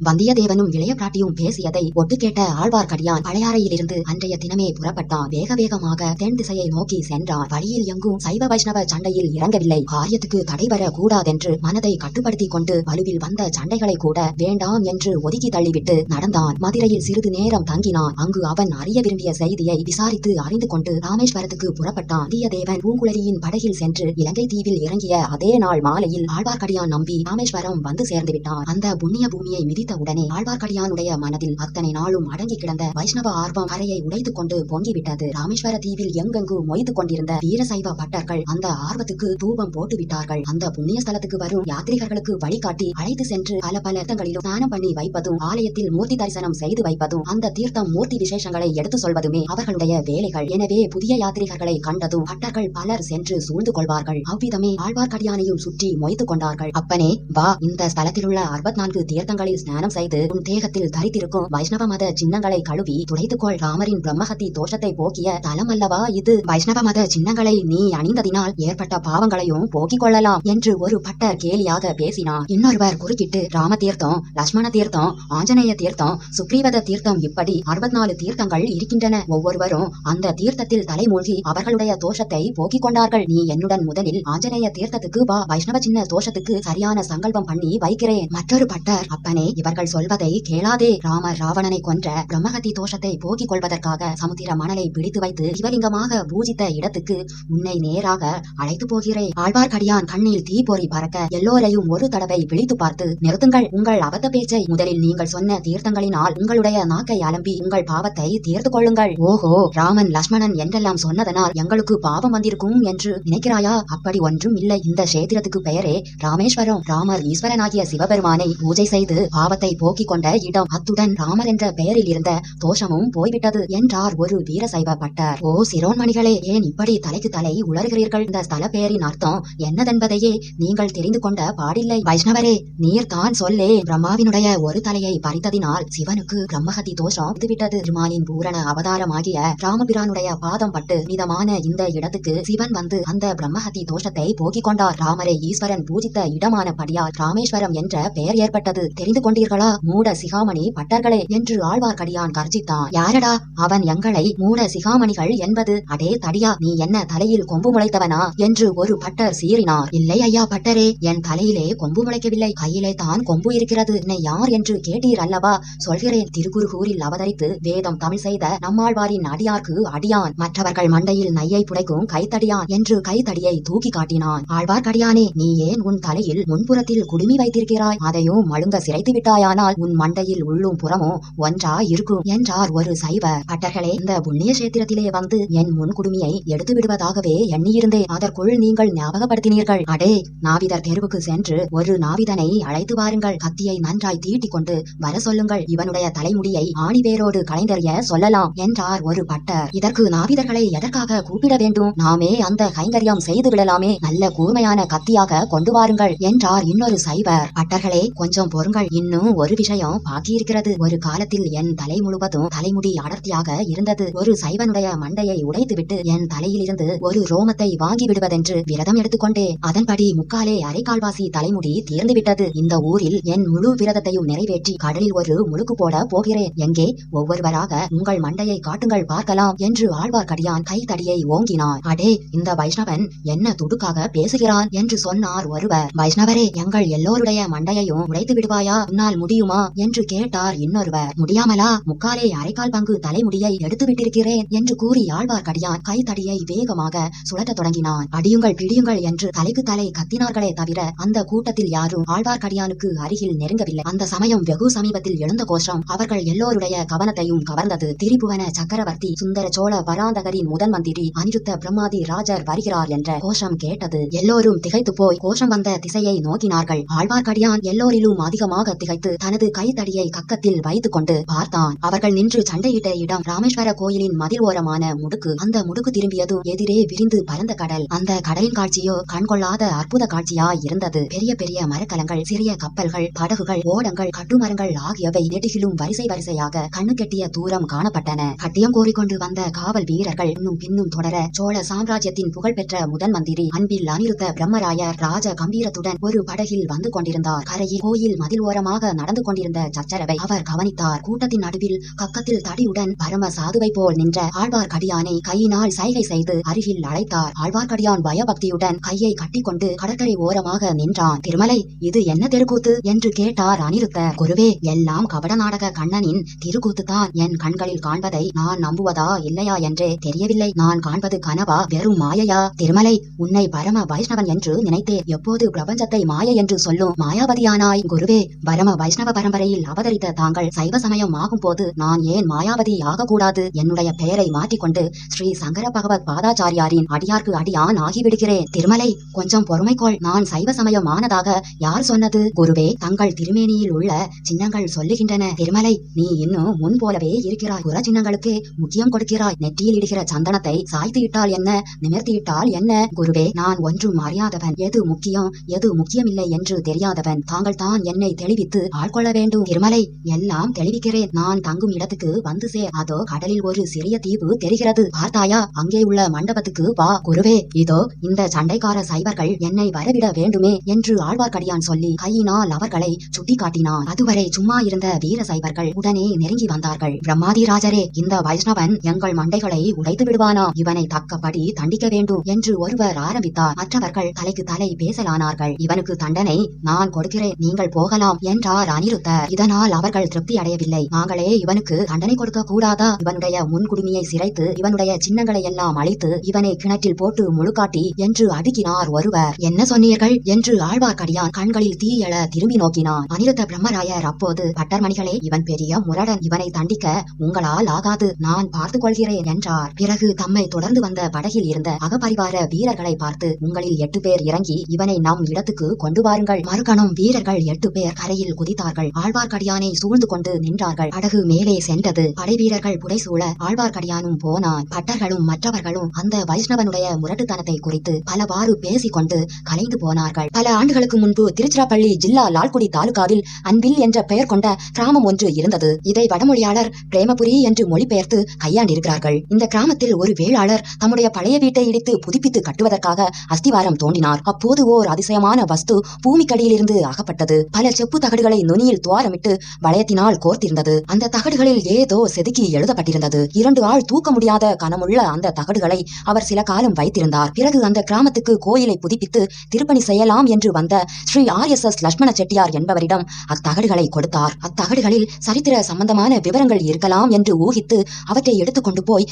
வந்தியத்தேவனும் இளைய பிராட்டியும் பேசியதை ஒட்டு கேட்ட ஆழ்வார்க்கடியான் பழையாறையிலிருந்து அன்றைய தினமே புறப்பட்டான். வேக வேகமாக தென் திசையை நோக்கி சென்றான். வழியில் எங்கும் சைவ வைஷ்ணவ சண்டையில் இறங்கவில்லை. காரியத்துக்கு தடை வர கூடாதென்று மனதை கட்டுப்படுத்திக் கொண்டு வலுவில் வந்த சண்டைகளை கூட வேண்டாம் என்று ஒதுக்கி தள்ளிவிட்டு நடந்தான். மதுரையில் சிறிது நேரம் தங்கினான். அங்கு அவன் அறிய விரும்பிய செய்தியை விசாரித்து அறிந்து கொண்டு ராமேஸ்வரத்துக்கு புறப்பட்டான். வந்தியத்தேவன் பூங்குழலியின் படகில் சென்று இலங்கை தீவில் இறங்கிய அதே நாள் மாலையில் ஆழ்வார்க்கடியான் நம்பி ராமேஸ்வரம் வந்து சேர்ந்து விட்டான். அந்த புண்ணிய பூமியை மிதித்த உடனே ஆழ்வார்க்கடியானுடைய மனதில் அத்தனை நாளும் அடங்கி கிடந்த வைஷ்ணவ ஆர்வம் கரையை உடைத்துக் கொண்டு பொங்கிவிட்டது. ராமேஸ்வர தீவில் எங்கெங்கு மொய்து கொண்டிருந்த வீரசைவ பட்டர்கள் அந்த ஆர்வத்துக்கு தூபம் போட்டு விட்டார்கள். அந்த புண்ணிய ஸ்தலத்துக்கு வரும் யாத்ரீகர்களுக்கு வழிகாட்டி அழைத்து சென்று பல இடங்களிலும் ஸ்நானம் பண்ணி வைப்பதும் ஆலயத்தில் மூர்த்தி தரிசனம் செய்து வைப்பதும் அந்த தீர்த்தம் மூர்த்தி விசேஷங்களை எடுத்து சொல்வதுமே அவர்களுடைய வேலைகள். எனவே புதிய யாத்ரீகர்களை கண்டதும் பட்டர்கள் பலர் சென்று சூழ்ந்து கொள்வார்கள். அவ்விதமே ஆழ்வார்க்கடியானையும் சுற்றி மொய்த்து கொண்டார்கள். அப்பனே வா, இந்த ஸ்தலத்திலுள்ள 64 தீர்த்தங்களில் ஸ்நானம் செய்து உன் தேகத்தில் தரித்திருக்கும் வைஷ்ணவ மத சின்னங்களை கழுவி துடைத்துக்கொள். ராமரின் பிரம்மஹத்தி தோஷத்தை போக்கிய தலம் அல்லவா இது. வைஷ்ணவ மத சின்னங்களை நீ அணிந்ததினால் ஏற்பட்ட பாவங்களையும் போக்கிக் கொள்ளலாம் என்று ஒரு பட்டர் கேலியாக பேசினார். இன்னொருவர் குறுக்கிட்டு ராம தீர்த்தம், லட்சுமண தீர்த்தம், ஆஞ்சநேய தீர்த்தம், சுக்ரீவத தீர்த்தம் இப்படி 64 தீர்த்தங்கள் இருக்கின்றன. ஒவ்வொருவரும் அந்த தீர்த்தத்தில் தலைமூழ்கி அவர்களுடைய தோஷத்தை போக்கிக் கொண்டார்கள். நீ என்னுடன் முதலில் ஆஞ்சநேய தீர்த்தத்துக்கு வா, வைஷ்ணவ சின்ன தோஷத்துக்கு சரியான சங்கல்பம் பண்ணி வைக்கிறேன். மற்றொரு பட்டர், அப்பனே இவர்கள் சொல்வதை கேளாதே. ராமர் ராவணனை கொன்ற பிரம்மஹத்தி தோஷத்தை போக்கிக் கொள்வதற்காக சமுத்திர மணலை பிடித்து வைத்து சிவலிங்கமாக பூஜித்த இடத்துக்கு உன்னை நேராக அழைத்து போகிறேன். ஆழ்வார்க்கடியான் கண்ணில் தீப்பொறி பறக்க எல்லோரையும் ஒரு தடவை விழித்து பார்த்து, நிறுத்துங்கள் உங்கள் அபத்த பேச்சை. முதலில் நீங்கள் சொன்ன தீர்த்தங்களினால் உங்களுடைய நாக்கை அலம்பி உங்கள் பாவத்தை தீர்த்து கொள்ளுங்கள். ஓஹோ, ராமன் லட்சுமணன் என்றெல்லாம் சொன்னதனால் எங்களுக்கு பாவம் வந்திருக்கும் என்று நினைக்கிறாயா? அப்படி ஒன்றும் இல்லை. இந்த கஷேத்திரத்துக்கு பெயரே ராமேஸ்வரம். ராமர் ஈஸ்வரனாகிய சிவபெருமானை பூஜை செய்து பாவத்தை போக்கிக் கொண்ட இடம். அத்துடன் ராமர் என்ற பெயரில் இருந்த தோஷமும் போய்விட்டது என்றார் ஒரு வீரசைவ பட்டர். ஓ சிரோன்மணிகளே, ஏன் இப்படி தலைக்கு தலை உளறுகிறீர்கள்? இந்த ஸ்தல பெயரின் அர்த்தம் என்னதென்பதையே நீங்கள் தெரிந்து கொண்ட பாடில்லை. வைஷ்ணவரே, நீர் தான் சொல்லே. பிரம்மாவினுடைய ஒரு தலையை பறித்ததினால் சிவனுக்கு பிரம்மஹத்தி தோஷம் விட்டது. திருமாலின் பூரண அவதாரமாகிய ராமபிரானுடைய பாதம் பட்டு மிதமான இந்த இடத்துக்கு சிவன் வந்து அந்த பிரம்மஹத்தி தோஷத்தை போக்கிக் கொண்டார். ராமரை ஈஸ்வரன் பூஜித்த இடமானபடியால் ராமேஸ்வரம் என்ற பெயர் ஏற்பட்டது. தெரிந்து கொண்டீர்களா மூட சிகாமணி பட்டர்களே என்று ஆழ்வார்க்கடியான் கர்ஜித்தான். யாரடா அவன் எங்களை மூட சிகாமணிகள் என்பது? அடே தடியா, நீ என்ன தலையில் கொம்பு முளைத்தவனா என்று ஒரு பட்டர் சீறினார். இல்லை ஐயா பட்டரே, என் தலையிலே கொம்பு முளைக்கவில்லை, கையிலே தான் கொம்பு இருக்கிறது. என்னை யார் என்று கேட்டீர் அல்லவா? சொல்கிறேன். திருக்குறுகூரில் அவதரித்து வேதம் தமிழ் செய்த நம்மாழ்வாரின் அடியார்க்கு அடியான், மற்றவர்கள் மண்டையில் நையை புடைக்கும் கைத்தடியான் என்று கைத்தடியை தூக்கி காட்டினான். ஆழ்வார்க்கடியானே, நீ ஏன் உன் தலையில் முன்புறத்தில் குடுமி வைத்திருக்கிறாய்? அதையும் மழுங்க சிரைத்து விட்டாயானால் உன் மண்டையில் உள்ளும் புறமும் ஒன்றா இருக்கும் என்றார் ஒரு சைவ. பட்டர்களே, இந்த புண்ணிய கஷேத்திரத்திலே வந்து என் முன் குடுமியை எடுத்து விடுவதாகவே எண்ணியிருந்தேன். அதற்குள் நீங்கள் ஞாபகப்படுத்தினீர்கள். அடே, நாவிதர் தெருவுக்கு சென்று ஒரு நாவிதனை அழைத்து வாருங்கள். கத்தியை நன்றாய் தீட்டிக் கொண்டு வர சொல்லுங்கள். இவனுடைய தலைமுடியை ஆணிவேரோடு களைந்தறிய சொல்லலாம் என்றார் ஒரு பட்டர். இதற்கு நாவிதர்களை எதற்காக கூப்பிட வேண்டும்? நாமே அந்த கைங்கரியம் செய்து விடலாமே. நல்ல கூர்மையான கத்தியாக கொண்டு வாருங்கள் என்றார் இன்னொரு சைவர். பட்டர்களே, கொஞ்சம் பொறுங்கள், இன்னும் ஒரு விஷயம் பாக்கியிருக்கிறது. ஒரு காலத்தில் என் தலை முழுவதும் தலைமுடி அடர்த்தியாக இருந்தது. ஒரு சைவனுடைய மண்டையை உடைத்துவிட்டு என் தலையிலிருந்து ஒரு ரோமத்தை வாங்கி விடுவதென்று விரதம் எடுத்துக்கொண்டேன். அதன்படி முக்காலே அரைக்கால்வாசி தலைமுடி தீர்ந்து விட்டது. இந்த ஊரில் என் முழு விரதத்தையும் நிறைவேற்றி கடலில் ஒரு முழுக்கு போட போகிறேன். எங்கே? ஒவ்வொருவராக உங்கள் மண்டையை காட்டுங்கள் பார்க்கலாம் என்று ஆழ்வார்க்கடியான் கைத்தடியை ஓங்கினார். அடே, இந்த வைஷ்ணவன் என்ன துடுக்காக பேசுகிறான் என்று சொன்னார் ஒருவர். வைஷ்ணவரே, எங்கள் எல்லோருடைய மண்டையையும் உடைத்து விடுவாயா? உன்னால் முடியுமா என்று கேட்டார் இன்னொருவர். முடியாமலா? முக்காலே அரைக்கால் பங்கு தலைமுடியை எடுத்து விட்டிருக்கிறேன் என்று கூறி ஆழ்வார்க்கடியான் கைத்தடியை வேகமாக சுழற்றத் தொடங்கினான். அடியுங்கள் பிடியுங்கள் என்று தலைக்கு தலை கத்தினார்களே தவிர அந்த கூட்டத்தில் யாரும் ஆழ்வார்க்கடியானுக்கு அருகில் நெருங்கவில்லை. அந்த சமயம் வெகு சமீபத்தில் எழுந்த கோஷம் அவர்கள் எல்லோருடைய கவனத்தையும் கவர்ந்தது. திரிபுவன சக்கரவர்த்தி சுந்தர சோழ பராந்தகரின் முதன் மந்திரி அனிருத்த பிரம்மாதி ராஜர் வருகிறார் என்ற கோஷம் கேட்டது. எல்லோரும் திகைத்து போய் கோஷம் வந்த திசையை நோக்கினார்கள். ஆழ்வார்க்கடியான் எல்லோரிலும் அதிகமாக திகைத்து தனது கைத்தடியை கக்கத்தில் வைத்துக் கொண்டு பார்த்தான். அவர்கள் நின்று சண்டையிட்ட இடம் ராமேஸ்வர கோயிலின் மதில் ஓரமான முடுக்கு. அந்த முடுக்கு திரும்பியதும் எதிரே விரிந்து பரந்த கடல். அந்த கடலின் காட்சியோ கண்கொள்ளாத அற்புத காட்சியா இருந்தது. பெரிய பெரிய மரக்கலங்கள், சிறிய கப்பல்கள், படகுகள், ஓடங்கள், கட்டுமரங்கள் ஆகியவை நெடுகிலும் வரிசை வரிசையாக கண்ணு கெட்டிய தூரம் காணப்பட்டன. கட்டியம் கோரிக்கொண்டு வந்த காவல் வீரர்கள் இன்னும் பின்னும் தொடர சோழ சாம்ராஜ்யத்தின் புகழ்பெற்ற முதன் மந்திரி அன்பில் அனிருத்த பிரம்மராயர் ராஜ கம்பீரத்துடன் ஒரு படகில் வந்து கொண்டிருந்தார். கரையில் கோயில் மதில் ஓரமாக நடந்து கொண்டிருந்த சச்சரவை அவர் கவனித்தார். கூட்டத்தின் நடுவில் கக்கத்தில் தடியுடன் பரம சாதுவை போல் நின்ற ஆழ்வார்க்கடியானை கையினால் சைகை செய்து அருகில் அழைத்தார். ஆழ்வார்க்கடியான் பயபக்தியுடன் கையை கட்டிக்கொண்டு கடற்கரை ஓரமாக நின்றான். திருமலை, இது என்ன தெருக்கூத்து என்று கேட்டார் அனிருத்தர். குருவே, எல்லாம் கபட நாடக கண்ணனின் திருக்கூத்து தான். என் கண்களில் காண்பதை நான் நம்புவதா இல்லையா என்றே தெரியவில்லை. நான் காண்பது கனவா, வெறும் மாயையா? திருமலை, உன்னை பரம வைஷ்ணவன் என்று நினைத்தேன். எப்போது பிரபஞ்சத்தை மாயை என்று சொல்லும் மாயாவதியானாய்? குருவே, பரம வைஷ்ணவ பரம்பரையில் அவதரித்த தாங்கள் சைவ சமயம் ஆகும் போது நான் ஏன் மாயாவதி ஆகக்கூடாது? என்னுடைய பெயரை மாற்றிக்கொண்டு ஸ்ரீ சங்கர பகவத் பாதாச்சாரியாரின் அடியார்க்கு அடியான் ஆகிவிடுகிறேன். திருமலை, கொஞ்சம் பொறுமைக்கொள். நான் சைவ சமயம் ஆனதாக யார் சொன்னது? குருவே, தங்கள் திருமேனியில் உள்ள சின்னங்கள் சொல்லுகின்றன. திருமலை, நீ இன்னும் முன் போலவே இருக்கிறாய். புற சின்னங்களுக்கே முக்கியம் கொடுக்கிறாய். நெற்றியில் இடுகிற சந்தனத்தை சாய்த்து இட்டால் என்ன, நிமிர்த்தி இட்டால் என்ன? குருவே, நான் ஒன்றும் அறியாதவன். எது முக்கியம் எது முக்கியமில்லை என்று தெரியாதவன். தாங்கள் தான் என்னை தெளிவித்து ஆட்கொள்ள வேண்டும். திருமலை, எல்லாம் தெளிவிக்கிறேன். நான் தங்கும் இடத்துக்கு வந்து சேர். அதோ கடலில் ஒரு சிறிய தீவு தெரிகிறது. பார்த்தாயா? அங்கே உள்ள மண்டபத்துக்கு வா. குருவே, இதோ இந்த சண்டைக்கார சைவர்கள் என்னை வரவிட வேண்டுமே என்று ஆழ்வார்க்கடியான் சொல்லி கையினால் அவர்களை சுட்டி காட்டினான். அதுவரை சும்மா இருந்த வீர சைவர்கள் உடனே நெருங்கி வந்தார்கள். பிரம்மாதிராஜரே, இந்த வைஷ்ணவன் எங்கள் மண்டைகளை உடைத்து விடுவானாம். இவனை தக்கபடி தண்டிக்க வேண்டும் என்று ஒருவர் ஆரம்பித்தார். மற்றவர்கள் தலைக்கு தலை பேசலானார்கள். இவனுக்கு தண்டனை நான் கொடுக்கிறேன், நீங்கள் போகலாம் என்றார் அனிருத்தர். இதனால் அவர்கள் திருப்தி அடையவில்லை. நாங்களே இவனுக்கு தண்டனை கொடுக்க கூடாதா? இவனுடைய முன்குடுமியை சிரைத்து இவனுடைய சின்னங்களை எல்லாம் அழித்து இவனை கிணற்றில் போட்டு முழுக்காட்டி என்று அடுக்கினார் ஒருவர். என்ன சொன்னீர்கள் என்று ஆழ்வார்க்கடியான் கண்களில் தீயெழ திரும்பி நோக்கினான். அனிருத்த பிரம்மராயர் அப்போது, பட்டர்மணிகளே, இவன் பெரிய முரடன். இவனை தண்டிக்க உங்களால் ஆகாது. நான் பார்த்துக் கொள்கிறேன் என்றார். பிறகு தம்மை தொடர்ந்து வந்த படகில் இருந்த அகபரிவார வீரர்களை பார்த்து, உங்களில் 8 பேர் இறங்கி இவனை நம் இடத்துக்கு கொண்டு வாருங்கள். மறுகணம் வீரர்கள் 8 பேர் கரையில் குதித்தார்கள். ஆழ்வார்க்கடியானை சூழ்ந்து கொண்டு நின்றார்கள். படகு மேலே சென்றது. படை வீரர்கள் புடைசூழ ஆழ்வார்க்கடியானும் போனான். பட்டர்களும் மற்றவர்களும் அந்த வைஷ்ணவனுடைய முரட்டுத்தனத்தை குறித்து பலவாறு பேசிக்கொண்டு கலைந்து போனார்கள். பல ஆண்டுகளுக்கு முன்பு திருச்சிராப்பள்ளி ஜில்லா லால்குடி தாலுகாவில் அன்பில் என்ற பெயர் கொண்ட கிராமம் ஒன்று இருந்தது. இதை வடமொழியாளர் பிரேமபுரி என்று மொழிபெயர்த்து கையாண்டிருக்கிறார்கள். இந்த கிராமத்தில் ஒரு வேளாளர் தம்முடைய பழைய வீட்டை இடித்து புதுப்பித்து கட்டுவதற்காக அஸ்திவாரம் தோண்டினார். அப்போது ஓர் அதிசயமான வஸ்து பூமிக்கடியிலிருந்து அகப்பட்டது. பல செப்பு தகடுகளை நுனியில் துவாரமிட்டு வளையத்தினால் கோர்த்திருந்தது. அந்த தகடுகளில் ஏதோ செதுக்கி எழுதப்பட்டிருந்தது. 2 ஆள் தூக்க முடியாத கனமுள்ள அந்த தகடுகளை அவர் சில காலம் வைத்திருந்தார். பிறகு அந்த கிராமத்துக்கு கோயிலை புதுப்பித்து திருப்பணி செய்யலாம் என்று வந்த ஸ்ரீ RSS லட்சுமண செட்டியார் என்பவரிடம் அத்தகடுகளை கொடுத்தார். அத்தகடுகளில் சரித்திர சம்பந்தமான விவரங்கள் இருக்கலாம் என்று ஊகித்து அவற்றை எடுத்துக்கொண்டு போய்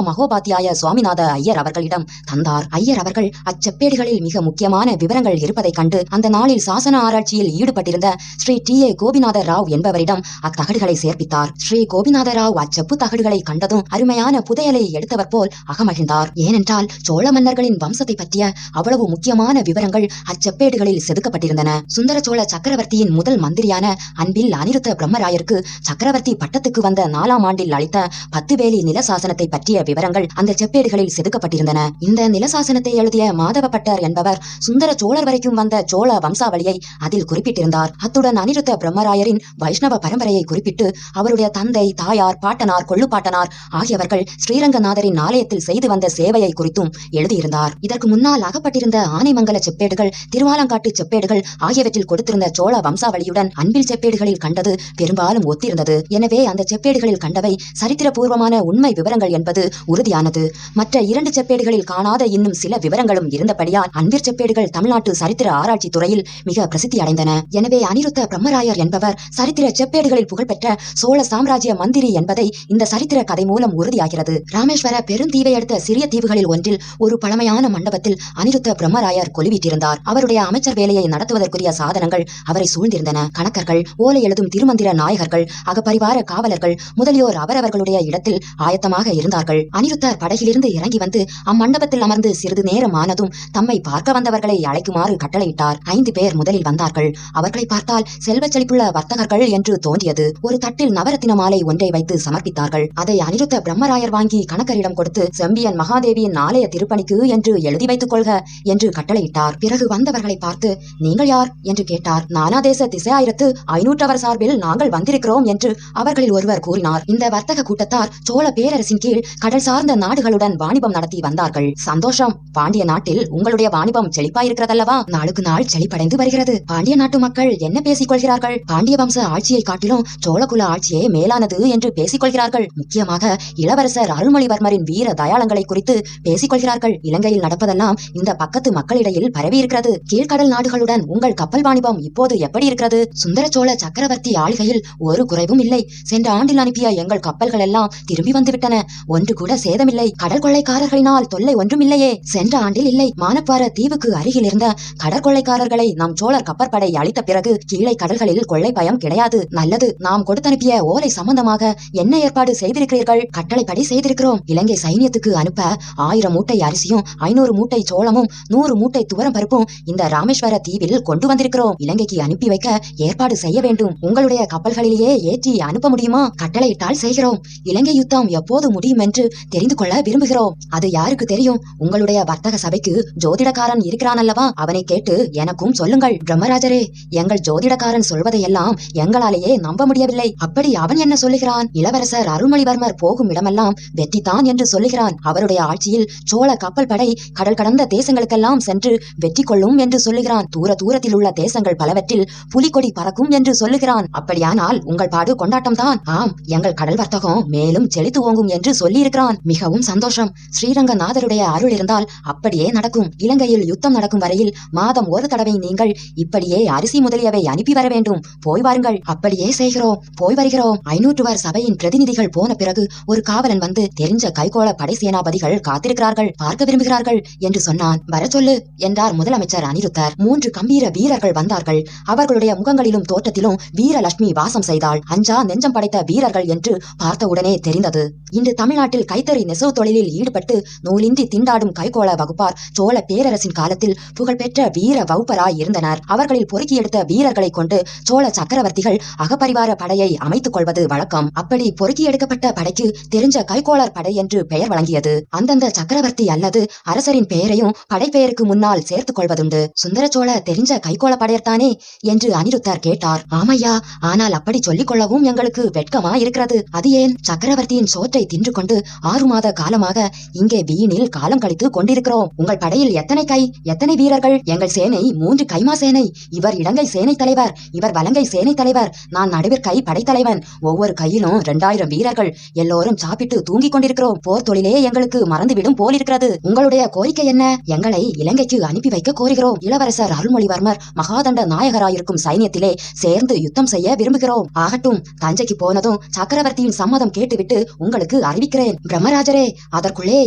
மகோபாத்தியாய சுவாமிநாத ஐயர் அவர்களிடம் தந்தார். ஐயர் அவர்கள் அச்செப்பேடுகளில் மிக முக்கியமான விவரங்கள் இருப்பதைக் கண்டு அந்த நாளில் சாசன ஆராய்ச்சியில் ஈடுபட்டிருந்த ஸ்ரீ TA கோபிநாத ராவ் என்பவரிடம் அத்தகடுகளை சேர்ப்பித்தார். ஸ்ரீ கோபிநாத ராவ் அச்செப்பு தகடுகளை கண்டதும் அருமையான புதையலை எடுத்தவர் போல் அகமகிழ்ந்தார். ஏனென்றால் சோழ மன்னர்களின் வம்சத்தை பற்றிய அவ்வளவு முக்கியமான விவரங்கள் அச்செப்பேடுகளில் செதுக்கப்பட்டிருந்தன. சுந்தர சோழ சக்கரவர்த்தியின் முதல் மந்திரியான அன்பில் அனிருத்த பிரம்மராயருக்கு சக்கரவர்த்தி பட்டத்துக்கு வந்த 4ஆம் ஆண்டில் அளித்த 10 வேலி நிலசாசனத்தை பற்றிய விவரங்கள் அந்த செப்பேடுகளில் செதுக்கப்பட்டிருந்தன. இந்த நிலசாசனத்தை எழுதிய மாதவ பட்டர் என்பவர் சுந்தர சோழர் வரைக்கும் வந்த சோழ வம்சாவளியை அதில் குறிப்பிட்டிருந்தார். அத்துடன் அனிருத்த பிரம்மராயரின் வைஷ்ணவ பரம்பரையை குறிப்பிட்டு அவருடைய தந்தை, தாயார், பாட்டனார், கொள்ளுப்பாட்டனார் ஆகியவர்கள் ஸ்ரீரங்கநாதரின் ஆலயத்தில் செய்து வந்த சேவையை குறித்தும் எழுதியிருந்தார். இதற்கு முன்னால் அகப்பட்டிருந்த ஆனைமங்கல செப்பேடுகள், திருவாலங்காட்டு செப்பேடுகள் ஆகியவற்றில் கொடுத்திருந்த சோழ வம்சாவளியுடன் அன்பில் செப்பேடுகளில் கண்டது பெரும்பாலும் ஒத்திருந்தது. எனவே அந்த செப்பேடுகளில் கண்டவை சரித்திரபூர்வமான உண்மை விவரங்கள் என்பது உறுதியானது. மற்ற 2 செப்பேடுகளில் காணாத இன்னும் சில விவரங்களும் இருந்தபடியால் அன்பிற் செப்பேடுகள் தமிழ்நாட்டு சரித்திர ஆராய்ச்சி துறையில் மிக பிரசித்தி அடைந்தன. எனவே அனிருத்த பிரம்மராயர் என்பவர் சரித்திர செப்பேடுகளில் புகழ்பெற்ற சோழ சாம்ராஜ்ய மந்திரி என்பதை இந்த சரித்திர கதை மூலம் உறுதியாகிறது. ராமேஸ்வர பெருந்தீவை அடுத்த சிறிய தீவுகளில் ஒன்றில் ஒரு பழமையான மண்டபத்தில் அனிருத்த பிரம்மராயர் கொலுவீட்டிருந்தார். அவருடைய அமைச்சர் வேலையை நடத்துவதற்குரிய சாதனங்கள் அவரை சூழ்ந்திருந்தன. கணக்கர்கள், ஓலை எழுதும் திருமந்திர நாயகர்கள், அகப்பரிவார காவலர்கள் முதலியோர் அவரவர்களுடைய இடத்தில் ஆயத்தமாக இருந்தார்கள். அனிருத்தர் படகிலிருந்து இறங்கி வந்து அம்மண்டபத்தில் அமர்ந்து சிறிது நேரம் ஆனதும் தம்மை பார்க்க வந்தவர்களை அழைக்குமாறு கட்டளையிட்டார். 5 பேர் முதலில் வந்தார்கள். அவர்களை பார்த்தால் செல்வச் செழிப்புள்ள வர்த்தகர்கள் என்று தோன்றியது. ஒரு தட்டில் நவரத்தின மாலை ஒன்றை வைத்து சமர்ப்பித்தார்கள். அதை அனிருத்த பிரம்மராயர் வாங்கி கணக்கரிடம் கொடுத்து, செம்பியன் மகாதேவியின் ஆலய திருப்பணிக்கு என்று எழுதி வைத்துக் கொள்க என்று கட்டளையிட்டார். பிறகு வந்தவர்களை பார்த்து, நீங்கள் யார் என்று கேட்டார். நானாதேச திசையாயிரத்து 500 சார்பில் நாங்கள் வந்திருக்கிறோம் என்று அவர்களில் ஒருவர் கூறினார். இந்த வர்த்தக கூட்டத்தார் சோழ பேரரசின் கீழ் கடல் சார்ந்த நாடுகளுடன் வாணிபம் நடத்தி வந்தார்கள். சந்தோஷம். பாண்டிய நாட்டில் உங்களுடைய வாணிபம் செழிப்பாயிருக்கிறதல்லவா? நாளுக்கு நாள் செழிப்படைந்து வருகிறது. பாண்டிய நாட்டு மக்கள் என்ன பேசிக் கொள்கிறார்கள். பாண்டிய வம்ச ஆட்சியை காட்டிலும் சோழகுல ஆட்சியே மேலானது என்று பேசிக் கொள்கிறார்கள். முக்கியமாக இளவரசர் அருள்மொழிவர்மரின் வீர தயாளங்களை குறித்து பேசிக் கொள்கிறார்கள். இலங்கையில் நடப்பதெல்லாம் இந்த பக்கத்து மக்களிடையில் பரவி இருக்கிறது. கீழ்கடல் நாடுகளுடன் உங்கள் கப்பல் வாணிபம் இப்போது எப்படி இருக்கிறது? சுந்தர சோழ சக்கரவர்த்தி ஆளுகையில் ஒரு குறைவும் இல்லை. சென்ற ஆண்டில் அனுப்பிய எங்கள் கப்பல்கள் எல்லாம் திரும்பி வந்துவிட்டன. ஒன்று கூட சேதமில்லை. கடல் கொள்ளைக்காரர்களினால் தொல்லை ஒன்றும் இல்லையே. சென்ற ஆண்டில் இல்லை. மானப்பாற தீவுக்கு அருகில் இருந்த கடற்கொள்ளைக்காரர்களை நம் சோழர் கப்பற்படை அழித்த பிறகு கீழே கடல்களில் கொள்ளை பயம் கிடையாது. நல்லது. நாம் கொடுத்தனுப்பிய ஓலை சம்பந்தமாக என்ன ஏற்பாடு செய்திருக்கிறீர்கள்? கட்டளைப்படி செய்திருக்கிறோம். இலங்கை சைனியத்துக்கு அனுப்ப 1000 மூட்டை அரிசியும் 500 மூட்டை சோளமும் 100 மூட்டை துவரம் பருப்பும் இந்த ராமேஸ்வர தீவில் கொண்டு வந்திருக்கிறோம். இலங்கைக்கு அனுப்பி வைக்க ஏற்பாடு செய்ய வேண்டும். உங்களுடைய கப்பல்களிலேயே ஏற்றி அனுப்ப முடியுமா? கட்டளையிட்டால் செய்கிறோம். இலங்கை யுத்தம் எப்போது முடியும் என்று தெரிந்து கொள்ள விரும்புகிறோம். அது யாருக்கு தெரியும்? உங்களுடைய வர்த்தக சபைக்கு ஜோதிடக்காரன் இருக்கிறான் அல்லவா? அவனை கேட்டு எனக்கும் சொல்லுங்கள். பிரம்மராஜரே, எங்கள் ஜோதிடக்காரன் சொல்வதையெல்லாம் எங்களாலேயே நம்ப முடியவில்லை. அப்படி அவன் என்ன சொல்லுகிறான்? இளவரசர் அருள்மொழிவர்மர் போகும் இடமெல்லாம் வெற்றிதான் என்று சொல்லுகிறான். அவருடைய ஆட்சியில் சோழ கப்பல் படை கடல் கடந்த தேசங்களுக்கெல்லாம் சென்று வெற்றி கொள்ளும் என்று சொல்லுகிறான். தூர தூரத்தில் உள்ள தேசங்கள் பலவற்றில் புலிகொடி பறக்கும் என்று சொல்லுகிறான். அப்படியானால் உங்கள் பாடு கொண்டாட்டம் தான். ஆம், எங்கள் கடல் வர்த்தகம் மேலும் செழித்து ஓங்கும் என்று சொல்லியிருக்கிறான். மிகவும் சந்தோஷம். ஸ்ரீரங்கநாதருடைய அருள் இருந்தால் அப்படியே நடக்கும். இலங்கையில் யுத்தம் நடக்கும் வரையில் மாதம் ஒரு தடவை நீங்கள் இப்படியே அரிசி முதலியவை அனுப்பி வர வேண்டும். போய் வாருங்கள். அப்படியே செய்கிறோம். போய் வருகிறோம். 500 சபையின் பிரதிநிதிகள் போன பிறகு ஒரு காவலன் வந்து தெரிஞ்ச கைகோள படை சேனாபதிகள் காத்திருக்கிறார்கள், பார்க்க விரும்புகிறார்கள் என்று சொன்னான். வர சொல்லு என்றார் முதலமைச்சர் அனிருத்தர். 3 கம்பீர வீரர்கள் வந்தார்கள். அவர்களுடைய முகங்களிலும் தோற்றத்திலும் வீரலட்சுமி வாசம் செய்தாள். அஞ்சா நெஞ்சம் படைத்த வீரர்கள் என்று பார்த்தவுடனே தெரிந்தது. இன்று தமிழ்நாட்டில் கைத்தறி நெசவு தொழிலில் ஈடுபட்டு நூலின்றி திண்டாடும் கைகோள வகுப்பார் சோழ பேரரசின் காலத்தில் புகழ்பெற்ற வீர வகுப்பராய் இருந்தனர். அவர்களில் பொறுக்கி எடுத்த வீரர்களை கொண்டு சோழ சக்கரவர்த்திகள் அகப்பரிவார படையை அமைத்துக் கொள்வது வழக்கம். அப்படி பொறுக்கி எடுக்கப்பட்ட படைக்கு தெரிஞ்ச கைகோளர் படை என்று பெயர் வழங்கியது. அந்தந்த சக்கரவர்த்தி அல்லது அரசரின் பெயரையும் படை பெயருக்கு முன்னால் சேர்த்துக் கொள்வதுண்டு. சுந்தர சோழ தெரிஞ்ச கைகோள படையர்தானே என்று அனிருத்தர் கேட்டார். ஆமையா, ஆனால் அப்படி சொல்லிக் கொள்ளவும் எங்களுக்கு வெட்கமா இருக்கிறது. அது ஏன்? சக்கரவர்த்தியின் சோற்றை தின்று கொண்டு 6 மாத காலமாக இங்கே வீணில் காலம் கழித்து கொண்டிருக்கிறோம். உங்கள் படையில் எத்தனை கை, எத்தனை வீரர்கள்? எங்கள் சேனை 3 கைமா சேனை. இவர் இடங்கை சேனை தலைவர், இவர் வலங்கை சேனை தலைவர், நான் நடுவிற்கை படைத்தலைவன். ஒவ்வொரு கையிலும் 2000 வீரர்கள். எல்லோரும் சாப்பிட்டு தூங்கிக் கொண்டிருக்கிறோம். போர் தொழிலே எங்களுக்கு மறந்துவிடும் போலிருக்கிறது. உங்களுடைய கோரிக்கை என்ன? எங்களை இலங்கைக்கு அனுப்பி வைக்க கோருகிறோம். இளவரசர் அருள்மொழிவர்மர் மகாதண்ட நாயகராயிருக்கும் சைன்யத்திலே சேர்ந்து யுத்தம் செய்ய விரும்புகிறோம். ஆகட்டும். தஞ்சைக்கு போனதும் சக்கரவர்த்தியின் சம்மதம் கேட்டுவிட்டு உங்களுக்கு அறிவிக்கிறேன். பிரம்மராஜரே, அதற்குள்ளே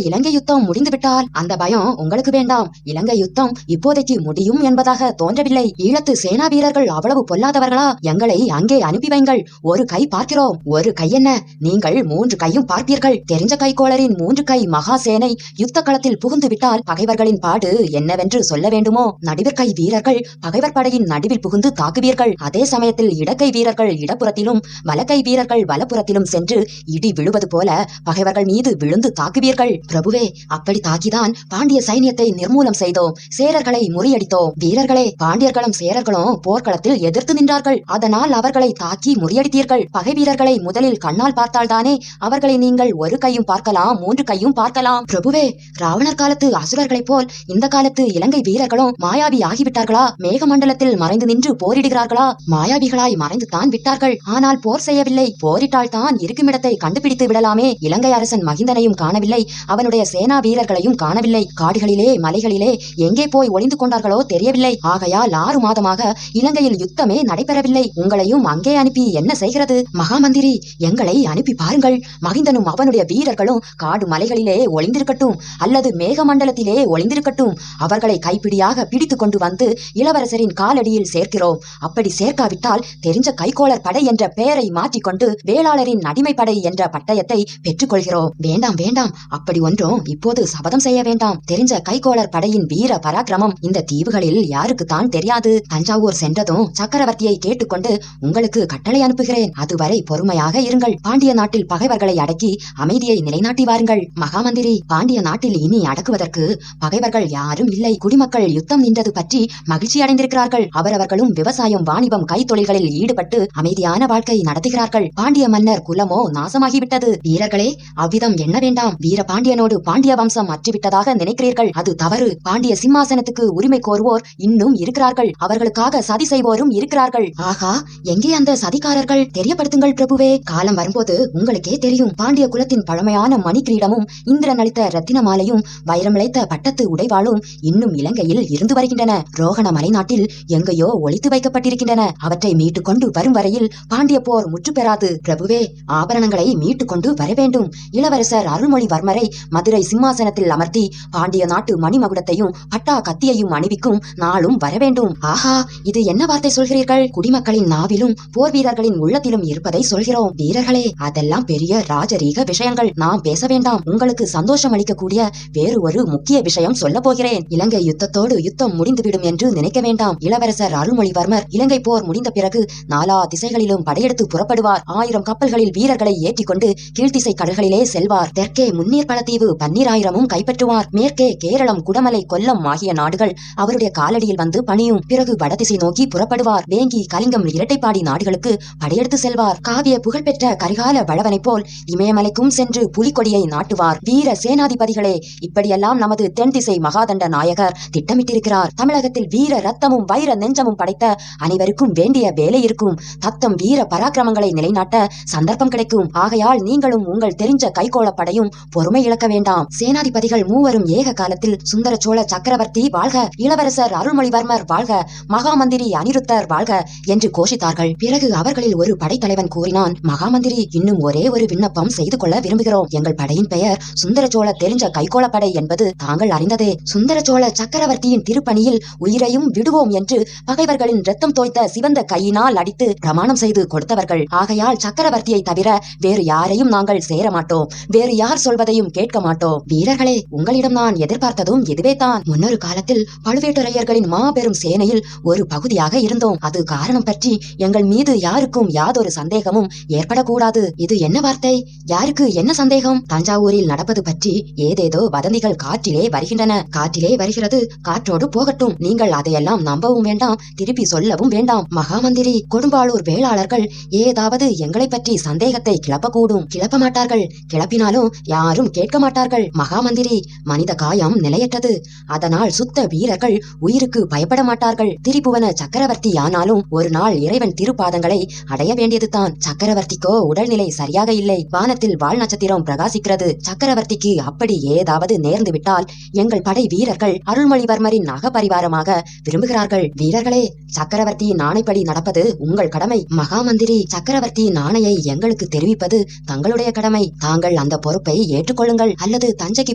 இலங்கை யுத்தம் முடிந்துவிட்டால் அந்த பயம் உங்களுக்கு வேண்டாம். இலங்கை யுத்தம் இப்போதைக்கு முடியும் என்பதாக தோன்றவில்லை. ஈழத்து சேனா வீரர்கள் அவ்வளவு பொல்லாதவர்களா? எங்களை அங்கே அனுப்பி வைங்கள். ஒரு கை பார்க்கிறோம். ஒரு கை என்ன, நீங்கள் 3 கையும் பார்ப்பீர்கள். தெரிஞ்ச கைகோளரின் 3 கை மகா சேனை யுத்த களத்தில் புகுந்து விட்டால் பகைவர்களின் பாடு என்னவென்று சொல்ல வேண்டுமோ? நடுவிற்கை வீரர்கள் பகைவர் படையின் நடுவில் புகுந்து தாக்குவீர்கள். அதே சமயத்தில் இடக்கை வீரர்கள் இடப்புறத்திலும் வலக்கை வீரர்கள் வலப்புறத்திலும் சென்று இடி விழுவது போல பகைவர்கள் மீது விழுந்து தாக்குவீர்கள். பிரபுவே, அப்படி தாக்கிதான் பாண்டிய சைன்யத்தை நிர்மூலம் செய்தோம். சேரர்களை முறியடித்தோம். வீரர்களே, பாண்டியர்களும் சேரர்களும் போர்க்களத்தில் எதிர்த்து நின்றார்கள். அதனால் அவர்களை தாக்கி முறியடித்தீர்கள். பகை வீரர்களை முதலில் கண்ணால் பார்த்தால்தானே அவர்களை நீங்கள் ஒரு கையும் பார்க்கலாம், 3 கையும் பார்க்கலாம். பிரபுவே, ராவணர் காலத்து அசுரர்களைப் போல் இந்த காலத்து இலங்கை வீரர்களும் மாயாவி ஆகிவிட்டார்களா? மேகமண்டலத்தில் மறைந்து நின்று போரிடுகிறார்களா? மாயாவிகளாய் மறைந்து தான் விட்டார்கள். ஆனால் போர் செய்யவில்லை. போரிட்டால் தான் இருக்குமிடத்தை கண்டுபிடித்து விடலாமே. இலங்கை அரசன் மகிந்தனையும் காணவில்லை, அவனுடைய சேனா வீரர்களையும் காணவில்லை. காடுகளிலே மலைகளிலே எங்கே போய் ஒளிந்து கொண்டார்களோ தெரியவில்லை. ஆகையால் 6 மாதமாக இலங்கையில் யுத்தமே நடைபெறவில்லை. உங்களையும் அங்கே அனுப்பி என்ன செய்கிறது? மகாமந்திரி, எங்களை அனுப்பி பாருங்கள். மகிந்தனும் அவனுடைய வீரர்களும் காடு மலைகளிலே ஒளிந்திருக்கட்டும், அல்லது மேகமண்டலத்திலே ஒளிந்திருக்கட்டும். அவர்களை கைப்பிடியாக பிடித்து கொண்டு வந்து இளவரசரின் காலடியில் சேர்க்கிறோம். அப்படி சேர்க்காவிட்டால் தெரிஞ்ச கைகோளர் படை என்ற பெயரை மாற்றிக்கொண்டு வேளாளரின் அடிமைப்படை என்ற பட்டயத்தை பெற்றுக் கொள்கிறோம். வேண்டாம் வேண்டாம், அப்படி ஒன்றும் இப்போது சபதம் செய்ய வேண்டாம். தெரிஞ்ச கைகோளர் படையின் வீர பராக்கிரமம் இந்த தீவுகளில் யாருக்குத்தான் தெரியாது. தஞ்சாவூர் சென்றதும் சக்கரவர்த்தியை கேட்டுக்கொண்டு உங்களுக்கு கட்டளை அனுப்புகிறேன். அதுவரை பொறுமையாக இருங்கள். பாண்டிய நாட்டில் பகைவர்களை அடக்கி அமைதியை நிலைநாட்டி வாருங்கள். மகாமந்திரி, பாண்டிய நாட்டில் இனி அடக்குவதற்கு பகைவர்கள் யாரும் இல்லை. குடிமக்கள் யுத்தம் நின்றது பற்றி மகிழ்ச்சி அடைந்திருக்கிறார்கள். அவரவர்களும் விவசாயம், வாணிபம், கைத்தொழில்களில் ஈடுபட்டு அமைதியான வாழ்க்கை நடத்துகிறார்கள். பாண்டிய மன்னர் குலமோ நாசமாகிவிட்டது. வீரர்களே, அவ்விதம் எண்ண வேண்டாம். வீர பாண்டியனோடு பாண்டிய வம்சம் அற்றுவிட்டதாக நினைக்கிறீர்கள். அது தவறு. பாண்டிய சிம்மாசனத்துக்கு உரிமை கோருவோர் இன்னும் இருக்கிறார்கள். அவர்களுக்காக சதி செய்வோரும் இருக்கிறார்கள். ஆகா, எங்கே அந்த சதிகாரர்கள்? தெரியப்படுத்துங்கள் பிரபுவே. காலம் வரும்போது உங்களுக்கே தெரியும். பாண்டிய குலத்தின் பழமையான மணி கிரீடமும் இந்திரன் அளித்த ரத்தின மாலையும் வைரமிழைத்த பட்டத்து உடைவாளும் இன்னும் இலங்கையில் இருந்து வருகின்றன. ரோகண மலைநாட்டில் எங்கேயோ ஒளித்து வைக்கப்பட்டிருக்கின்றன. அவற்றை மீட்டு கொண்டு வரும் வரையில் பாண்டிய போர் முற்று பெறாது. பிரபுவே, ஆபரணங்களை மீட்டு கொண்டு வர வேண்டும். இளவரசர் அருள்மொழிவர்மரை மதுரை சிம்மாசனத்தில் அமர்த்தி பாண்டிய நாட்டு மணிமகுடத்தையும் பட்டா கத்தியையும் அணிவிக்கும் நாளும் வர வேண்டும். ஆஹா, இது என்ன வார்த்தை சொல்கிறீர்கள்? குடிமக்களின் நாவிலும் போர் வீரர்களின் உள்ளத்திலும் இருப்பதை சொல்கிறோம். வீரர்களே, அதெல்லாம் பெரிய ராஜரீக விஷயங்கள். நாம் பேச வேண்டாம். உங்களுக்கு சந்தோஷம் அளிக்கக்கூடிய வேறு ஒரு முக்கிய விஷயம் சொல்ல போகிறேன். இலங்கை யுத்தத்தோடு யுத்தம் முடிந்துவிடும் என்று நினைக்க வேண்டாம். இளவரசர் அருள்மொழிவர்மர் இலங்கை போர் முடிந்த பிறகு நாலா திசைகளிலும் படையெடுத்து புறப்படுவார். 1000 கப்பல்களில் வீரர்களை ஏற்றிக்கொண்டு கீழ்த்திசை கடல்களிலே செல்வார். தெற்கே முன்னீர்பலத்தீவு 12,000 கைப்பற்றுவார். மேற்கே கேரளம், குடமலை, கொல்லம் ஆகிய நாடுகள் அவருடைய காலடியில் வந்து பணியும். பிறகு வடதிசை நோக்கி புறப்படுவார். வேங்கி, கலிங்கம், இரட்டைப்பாடி நாடுகளுக்கு படையெடுத்து செல்வார். காவிய புகழ்பெற்ற கரிகால வளவனை போல் இமயமலைக்கும் சென்று புலிகொடியை நாட்டுவார். வீர சேனாதிபதிகளே, இப்படியெல்லாம் நமது தென் திசை மகாதண்ட நாயகர் திட்டமிட்டிருக்கிறார். தமிழகத்தில் வீர ரத்தமும் வைர நெஞ்சமும் படைத்த அனைவருக்கும் வேண்டிய வேலை இருக்கும். தத்தம் வீர பராக்கிரமங்களை நிலைநாட்ட சந்தர்ப்பம் கிடைக்கும். ஆகையால் நீங்களும் உங்கள் தெரிஞ்ச கைகோளப்படையும் பொறுமை இழக்க வேண்டாம். சேனாதிபதிகள் மூவரும் ஏக காலத்தில் சுந்தர சோழ சக்கரவர்த்தி வாழ்க, இளவரசர் அருள்மொழிவர்மர் வாழ்க, மகாமந்திரி அனிருத்தர் வாழ்க என்று கோஷித்தார்கள். பிறகு அவர்களில் ஒரு படைத்தலைவன் கூறினான், மகாமந்திரி, இன்னும் ஒரே ஒரு விண்ணப்பம் செய்து கொள்ள விரும்புகிறோம். எங்கள் படையின் பெயர் சுந்தர சோழ தெரிஞ்ச கைகோளப்படை என்பது தாங்கள் அறிந்ததே. சுந்தர சோழ சக்கரவர்த்தியின் திருப்பணியில் உயிரையும் விடுவோம் என்று பகைவர்களின் ரத்தம் தோய்த்த சிவந்த கையினால் அடித்து பிரமாணம் செய்து கொடுத்தவர்கள். ஆகையால் சக்கரவர்த்தியை தவிர வேறு யாரையும் நாங்கள் சேர மாட்டோம். வேறு யார் சொல்வதையும் கேட்க மாட்டோம். வீரர்களே, உங்களிடம் நான் எதிர்பார்த்ததும் இதுவே தான். முன்னொரு காலத்தில் பழுவேட்டரையர்களின் மாபெரும் சேனையில் ஒரு பகுதியாக இருந்தோம். அது காரணம் பற்றி எங்கள் மீது யாருக்கும் யாதொரு சந்தேகமும் ஏற்படக்கூடாது. இது என்ன வார்த்தை? யாருக்கு என்ன சந்தேகம்? தஞ்சாவூரில் நடப்பது பற்றி ஏதேதோ வதந்திகள் காற்றிலே வருகின்றன. காற்றிலே வருகிறது, காற்றோடு போகட்டும். நீங்கள் அதையெல்லாம் நம்பவும் வேண்டாம், திருப்பி சொல்லவும் வேண்டாம். மகாமந்திரி, கொடும்பாளூர் வேளாளர்கள் ஏதாவது எங்களை பற்றி சந்தேகத்தை கிளப்பக்கூடும். கிளப்ப மாட்டார்கள். கிளப்பினாலும் யாரும் கேட்க மாட்டார்கள். மகாமந்திரி, மனித காயம் நிலையற்றது. அதனால் சுத்த வீரர்கள் உயிருக்கு பயப்பட மாட்டார்கள். திரிபுவன சக்கரவர்த்தி ஆனாலும் ஒரு நாள் இறைவன் திருப்பாதங்களை அடைய வேண்டியதுதான். சக்கரவர்த்திக்கோ உடல்நிலை சரியாக இல்லை. வானத்தில் வால் நட்சத்திரம் பிரகாசிக்கிறது. சக்கரவர்த்திக்கு அப்படி ஏதாவது நேர்ந்து விட்டால் எங்கள் படை வீரர்கள் அருள்மொழிவர்மரின் அகபரிவாரமாக விரும்புகிறார்கள். வீரர்களே, சக்கரவர்த்தியின் ஆணைப்படி நடப்பது உங்கள் கடமை. மகாமந்திரி, சக்கரவர்த்தியின் ஆணையை எங்களுக்கு தெரிவிப்பது தங்களுடைய கடமை. தாங்கள் அந்த பொறுப்பை ஏற்றுக்கொள்ளுங்கள். அல்லது தஞ்சைக்கு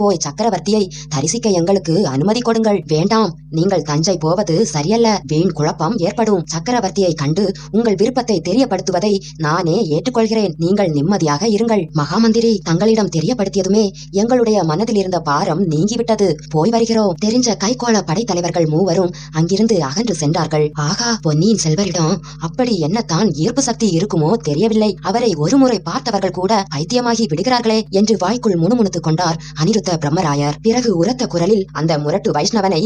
போய் சக்கரவர்த்தியை தரிசிக்க எங்களுக்கு அனுமதி கொடுங்கள். வேண்டாம், நீங்கள் தஞ்சை போவது சரியல்ல. வீண் குழப்பம் ஏற்படும். சக்கரவர்த்தியை கண்டு உங்கள் விருப்பத்தை தெரியப்படுத்துவதை நானே ஏற்றுக்கொள்கிறேன். நீங்கள் நிம்மதியாக இருங்கள். மகாமந்திரி, தங்களிடம் தெரியப்படுத்தியதுமே எங்களுடைய மனதில் இருந்த பாரம் நீங்கிவிட்டது. போய் வருகிறோம். தெரிஞ்ச கைகோள படைத்தலைவர்கள் மூவரும் அங்கிருந்து அகன்று சென்றார்கள். ஆகா, பொன்னியின் செல்வரிடம் அப்படி என்னத்தான் ஈர்ப்பு சக்தி இருக்குமோ தெரியவில்லை. அவரை ஒருமுறை பார்த்தவர்கள் கூட பைத்தியமாகி விடுகிறார்களே என்று வாய்க்குள் முணுமுணுத்துக் கொண்டார் அனிருத்த பிரம்மராயர். பிறகு உரத்த குரலில், அந்த முரட்டு வைஷ்ணவனை